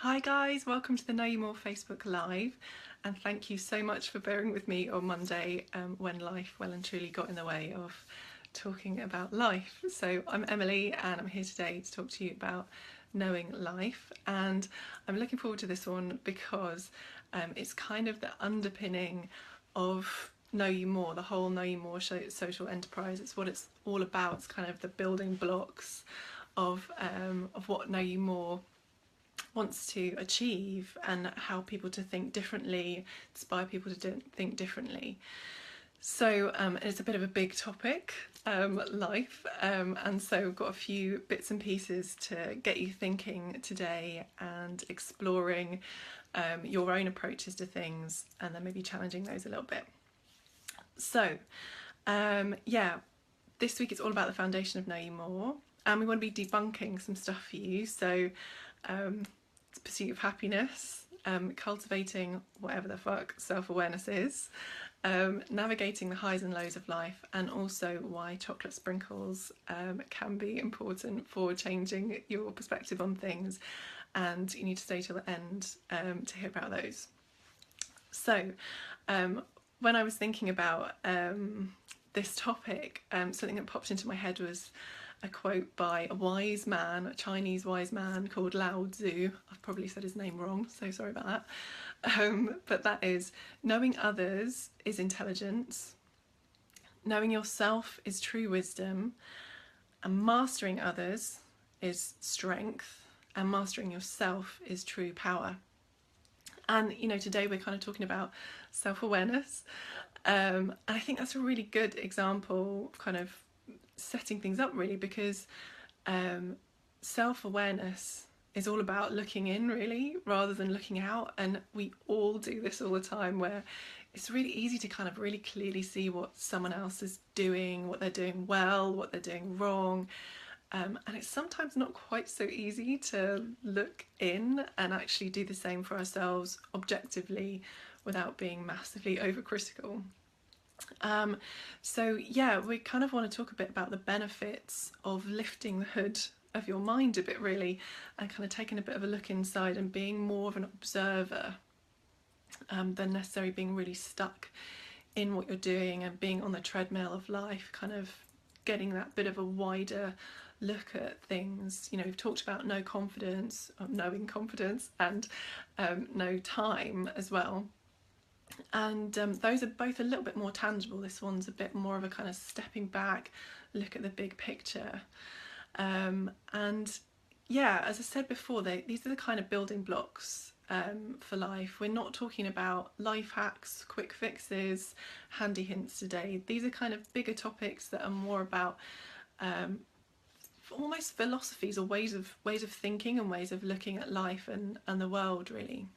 Hi guys, welcome to the Know You More Facebook Live, and thank you so much for bearing with me on Monday when life well and truly got in the way of talking about life. So I'm Emily and I'm here today to talk to you about knowing life, and I'm looking forward to this one because it's kind of the underpinning of Know You More, the whole Know You More social enterprise. It's what it's all about. It's kind of the building blocks of what Know You More wants to achieve and how people to think differently, inspire people to think differently. So it's a bit of a big topic, life, and so we've got a few bits and pieces to get you thinking today and exploring your own approaches to things, and then maybe challenging those a little bit. So this week it's all about the foundation of Know You More, and we want to be debunking some stuff for you. So pursuit of happiness, cultivating whatever the fuck self-awareness is, navigating the highs and lows of life, and also why chocolate sprinkles can be important for changing your perspective on things, and you need to stay till the end to hear about those. So when I was thinking about this topic, something that popped into my head was a quote by a wise man, a Chinese wise man called Lao Tzu. I've probably said his name wrong, so sorry about that. But that is, knowing others is intelligence, knowing yourself is true wisdom, and mastering others is strength, and mastering yourself is true power. And you know, today we're kind of talking about self-awareness, and I think that's a really good example of kind of setting things up, really, because self-awareness is all about looking in, really, rather than looking out. And we all do this all the time, where it's really easy to kind of really clearly see what someone else is doing, what they're doing well, what they're doing wrong, and it's sometimes not quite so easy to look in and actually do the same for ourselves objectively without being massively overcritical. So yeah, we kind of want to talk a bit about the benefits of lifting the hood of your mind a bit, really, and kind of taking a bit of a look inside and being more of an observer than necessarily being really stuck in what you're doing and being on the treadmill of life, kind of getting that bit of a wider look at things. You know, we've talked about no confidence, knowing confidence, and no time as well. And those are both a little bit more tangible. This one's a bit more of a kind of stepping back, look at the big picture. And yeah, as I said before, these are the kind of building blocks for life. We're not talking about life hacks, quick fixes, handy hints today. These are kind of bigger topics that are more about almost philosophies or ways of thinking and ways of looking at life and the world, really.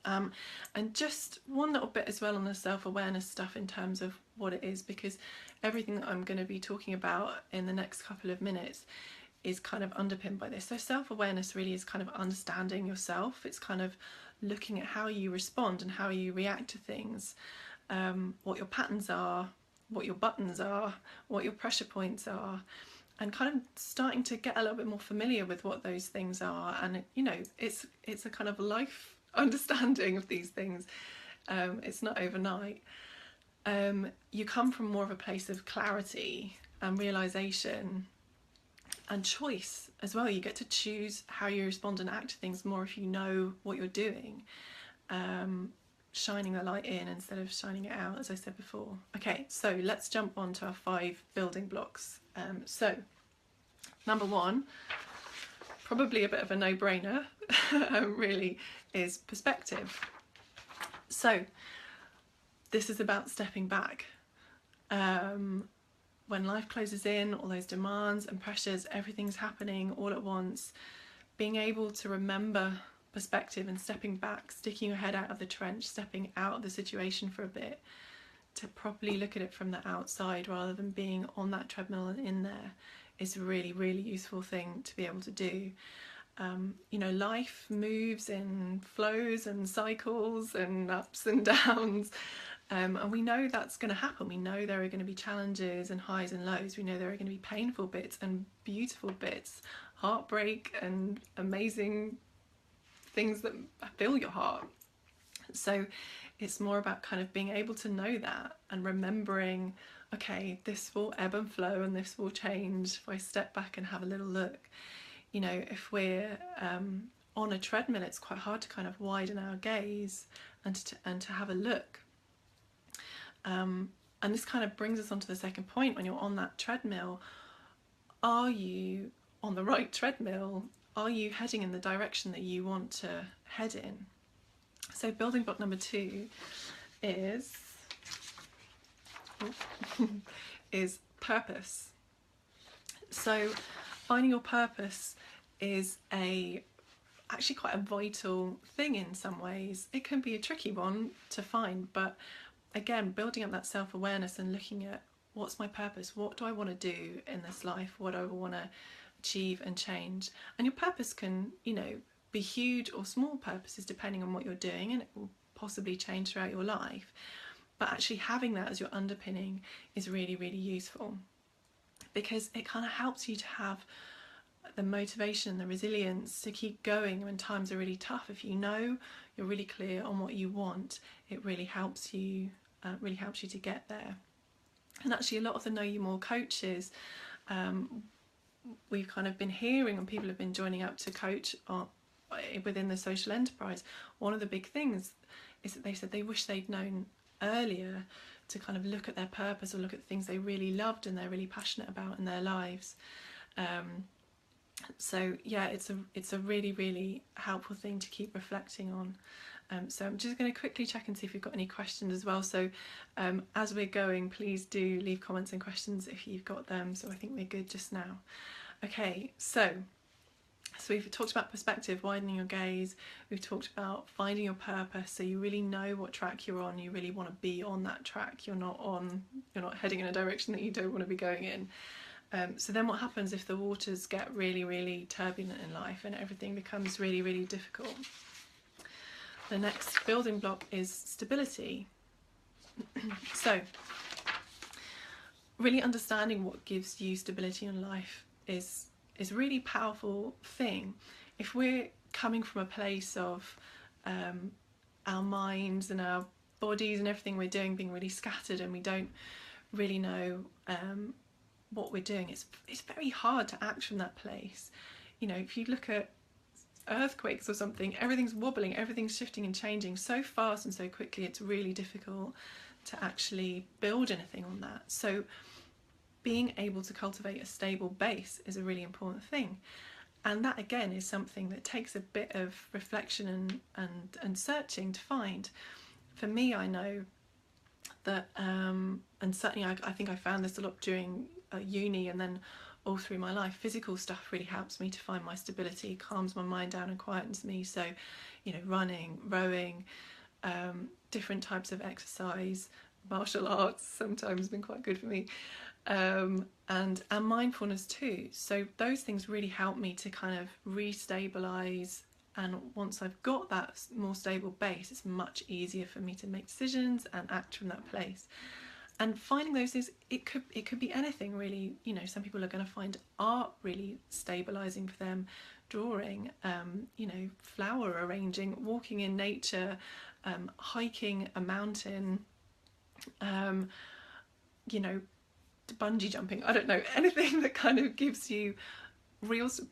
And just one little bit as well on the self-awareness stuff in terms of what it is, because everything that I'm going to be talking about in the next couple of minutes is kind of underpinned by this. So self-awareness really is kind of understanding yourself. It's kind of looking at how you respond and how you react to things, what your patterns are, what your buttons are, what your pressure points are, and kind of starting to get a little bit more familiar with what those things are. And you know, it's a kind of life understanding of these things. It's not overnight. You come from more of a place of clarity and realization and choice as well. You get to choose how you respond and act to things more if you know what you're doing, shining the light in instead of shining it out, as I said before. Okay, so let's jump on to our 5 building blocks. So number 1, probably a bit of a no-brainer, really, is perspective. So this is about stepping back. When life closes in, all those demands and pressures, everything's happening all at once, being able to remember perspective and stepping back, sticking your head out of the trench, stepping out of the situation for a bit, to properly look at it from the outside rather than being on that treadmill and in there, is a really, really useful thing to be able to do. You know, life moves in flows and cycles and ups and downs, and we know that's going to happen. We know there are going to be challenges and highs and lows. We know there are going to be painful bits and beautiful bits, heartbreak and amazing things that fill your heart. So it's more about kind of being able to know that and remembering, okay, this will ebb and flow and this will change if I step back and have a little look. You know, if we're on a treadmill, it's quite hard to kind of widen our gaze and to have a look. And this kind of brings us on to the second point. When you're on that treadmill, are you on the right treadmill? Are you heading in the direction that you want to head in? So building block number 2 is is purpose. So finding your purpose is actually quite a vital thing in some ways. It can be a tricky one to find, but again, building up that self-awareness and looking at, what's my purpose? What do I want to do in this life? What do I want to achieve and change? And your purpose can, you know, be huge or small purposes depending on what you're doing, and it will possibly change throughout your life. But actually having that as your underpinning is really, really useful, because it kind of helps you to have the motivation, the resilience to keep going when times are really tough. If you know you're really clear on what you want, it really helps you to get there. And actually, a lot of the Know You More coaches, we've kind of been hearing, and people have been joining up to coach within the social enterprise. One of the big things is that they said they wish they'd known earlier to kind of look at their purpose or look at things they really loved and they're really passionate about in their lives. So yeah, it's a really, really helpful thing to keep reflecting on. So I'm just going to quickly check and see if you've got any questions as well. So as we're going, please do leave comments and questions if you've got them. So I think we're good just now. Okay, so we've talked about perspective, widening your gaze. We've talked about finding your purpose, so you really know what track you're on. You really want to be on that track. You're not heading in a direction that you don't want to be going in. So then what happens if the waters get really, really turbulent in life and everything becomes really, really difficult? The next building block is stability. So really understanding what gives you stability in life is a really powerful thing. If we're coming from a place of our minds and our bodies and everything we're doing being really scattered, and we don't really know what we're doing, it's very hard to act from that place. You know, if you look at earthquakes or something, everything's wobbling, everything's shifting and changing so fast and so quickly, it's really difficult to actually build anything on that. So being able to cultivate a stable base is a really important thing, and that again is something that takes a bit of reflection and searching to find. For me, I know that and certainly I think I found this a lot during uni and then all through my life, physical stuff really helps me to find my stability, calms my mind down and quietens me. So, you know, running, rowing, different types of exercise, martial arts sometimes been quite good for me, and mindfulness too. So those things really help me to kind of re-stabilise, and once I've got that more stable base, it's much easier for me to make decisions and act from that place. And finding those things, it could be anything really. You know, some people are going to find art really stabilising for them, drawing, you know, flower arranging, walking in nature, hiking a mountain, you know, bungee jumping, I don't know, anything that kind of gives you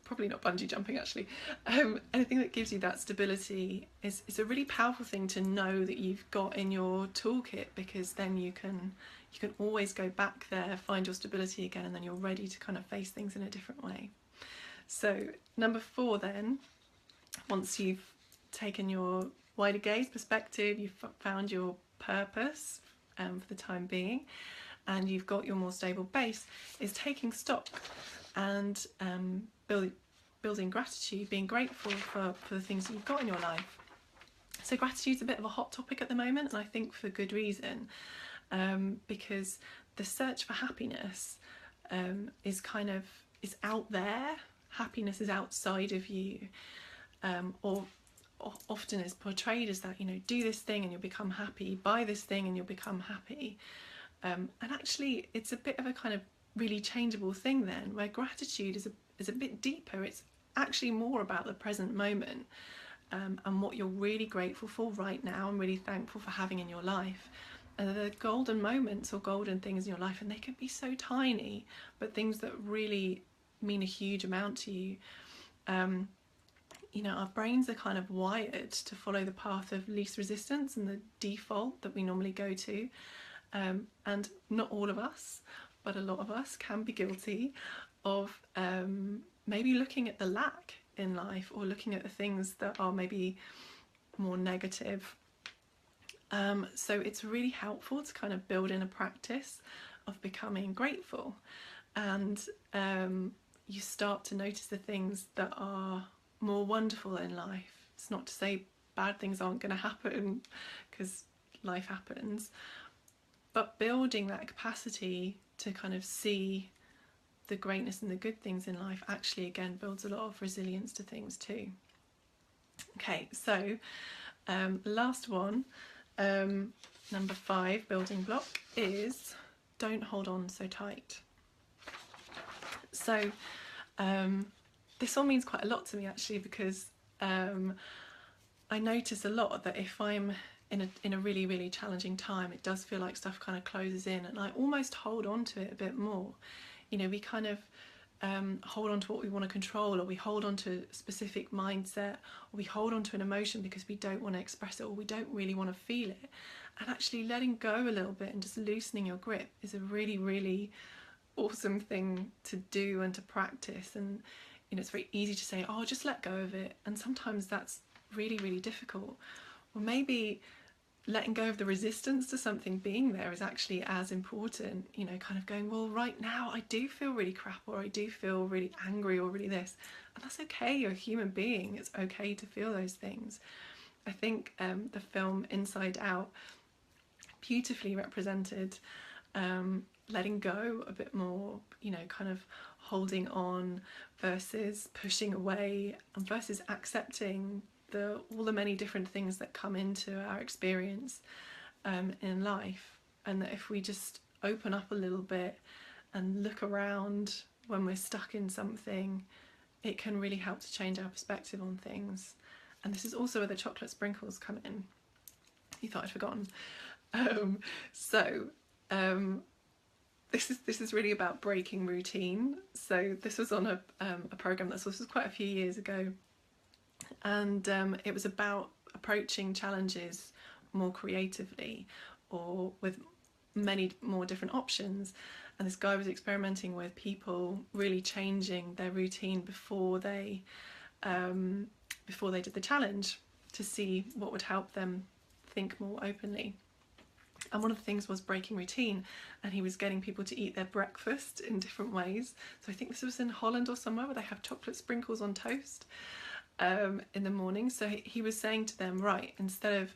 probably not bungee jumping actually, anything that gives you that stability is a really powerful thing to know that you've got in your toolkit, because then you can always go back there, find your stability again, and then you're ready to kind of face things in a different way. So number 4 then, once you've taken your wider gaze perspective, you've found your purpose for the time being, and you've got your more stable base, is taking stock and building gratitude, being grateful for the things that you've got in your life. So gratitude's a bit of a hot topic at the moment, and I think for good reason, because the search for happiness is out there. Happiness is outside of you, or often is portrayed as that, you know, do this thing and you'll become happy, buy this thing and you'll become happy, and actually it's a bit of a kind of really changeable thing then, where gratitude is a bit deeper. It's actually more about the present moment, and what you're really grateful for right now and really thankful for having in your life. And the golden moments or golden things in your life, and they can be so tiny, but things that really mean a huge amount to you. You know, our brains are kind of wired to follow the path of least resistance and the default that we normally go to. And not all of us, but a lot of us can be guilty of maybe looking at the lack in life, or looking at the things that are maybe more negative. So it's really helpful to kind of build in a practice of becoming grateful, and you start to notice the things that are more wonderful in life. It's not to say bad things aren't going to happen, because life happens, but building that capacity to kind of see the greatness and the good things in life actually again builds a lot of resilience to things too. Okay, so last one, number 5 building block is don't hold on so tight. So this all means quite a lot to me actually, because I notice a lot that if I'm in a really, really challenging time, it does feel like stuff kind of closes in, and I almost hold on to it a bit more. You know, we kind of hold on to what we want to control, or we hold on to a specific mindset, or we hold on to an emotion because we don't want to express it, or we don't really want to feel it. And actually letting go a little bit and just loosening your grip is a really, really awesome thing to do and to practice. And you know, it's very easy to say, oh, just let go of it, and sometimes that's really, really difficult. Or maybe letting go of the resistance to something being there is actually as important. You know, kind of going, well, right now I do feel really crap, or I do feel really angry, or really this, and that's okay. You're a human being. It's okay to feel those things. I think the film Inside Out beautifully represented letting go a bit more, you know, kind of holding on versus pushing away, and versus accepting all the many different things that come into our experience in life. And that if we just open up a little bit and look around when we're stuck in something, it can really help to change our perspective on things. And this is also where the chocolate sprinkles come in. You thought I'd forgotten. This is really about breaking routine. So this was on a program this was quite a few years ago, and it was about approaching challenges more creatively, or with many more different options. And this guy was experimenting with people really changing their routine before they did the challenge, to see what would help them think more openly. And one of the things was breaking routine, and he was getting people to eat their breakfast in different ways. So I think this was in Holland or somewhere, where they have chocolate sprinkles on toast in the morning. So he was saying to them, right, instead of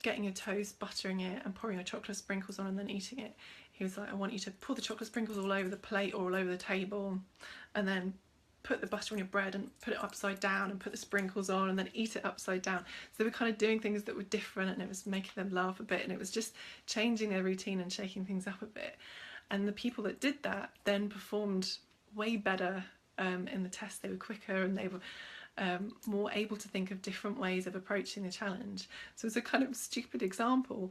getting your toast, buttering it and pouring your chocolate sprinkles on and then eating it, he was like, I want you to pour the chocolate sprinkles all over the plate or all over the table, and then put the butter on your bread and put it upside down, and put the sprinkles on and then eat it upside down. So they were kind of doing things that were different, and it was making them laugh a bit, and it was just changing their routine and shaking things up a bit. And the people that did that then performed way better in the test. They were quicker, and they were more able to think of different ways of approaching the challenge. So it's a kind of stupid example,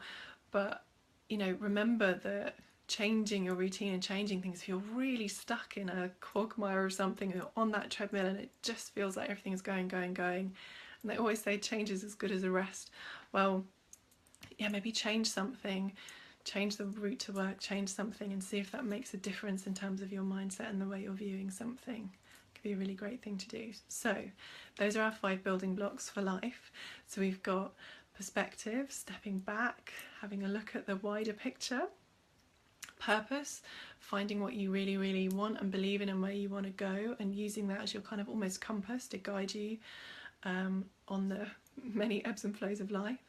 but you know, remember that changing your routine and changing things, if you're really stuck in a quagmire or something, or you're on that treadmill and it just feels like everything is going, and they always say change is as good as a rest. Well, yeah, maybe change something, change the route to work, change something, and see if that makes a difference in terms of your mindset and the way you're viewing something. It could be a really great thing to do. So those are our 5 building blocks for life. So we've got perspective, stepping back, having a look at the wider picture. Purpose, finding what you really, really want and believe in, and where you want to go, and using that as your kind of almost compass to guide you on the many ebbs and flows of life.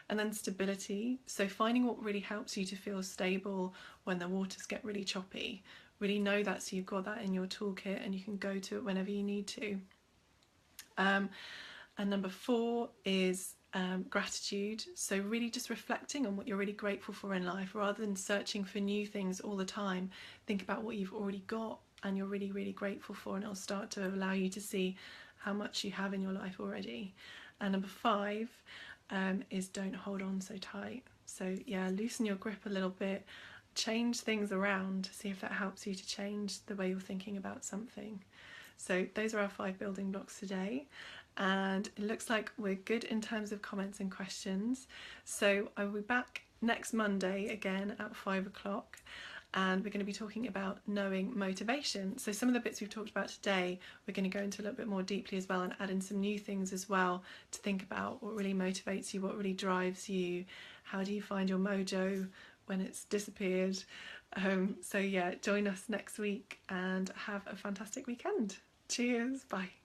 And then stability, so finding what really helps you to feel stable when the waters get really choppy. Really know that, so you've got that in your toolkit and you can go to it whenever you need to. And number 4 is gratitude, so really just reflecting on what you're really grateful for in life, rather than searching for new things all the time. Think about what you've already got and you're really, really grateful for, and it'll start to allow you to see how much you have in your life already. And number 5 is don't hold on so tight. So yeah, loosen your grip a little bit, change things around, see if that helps you to change the way you're thinking about something. So those are our 5 building blocks today, and it looks like we're good in terms of comments and questions. So I will be back next Monday again at 5 o'clock, and we're going to be talking about knowing motivation. So some of the bits we've talked about today, we're going to go into a little bit more deeply as well, and add in some new things as well to think about what really motivates you, what really drives you, how do you find your mojo when it's disappeared. So yeah, join us next week and have a fantastic weekend. Cheers, bye.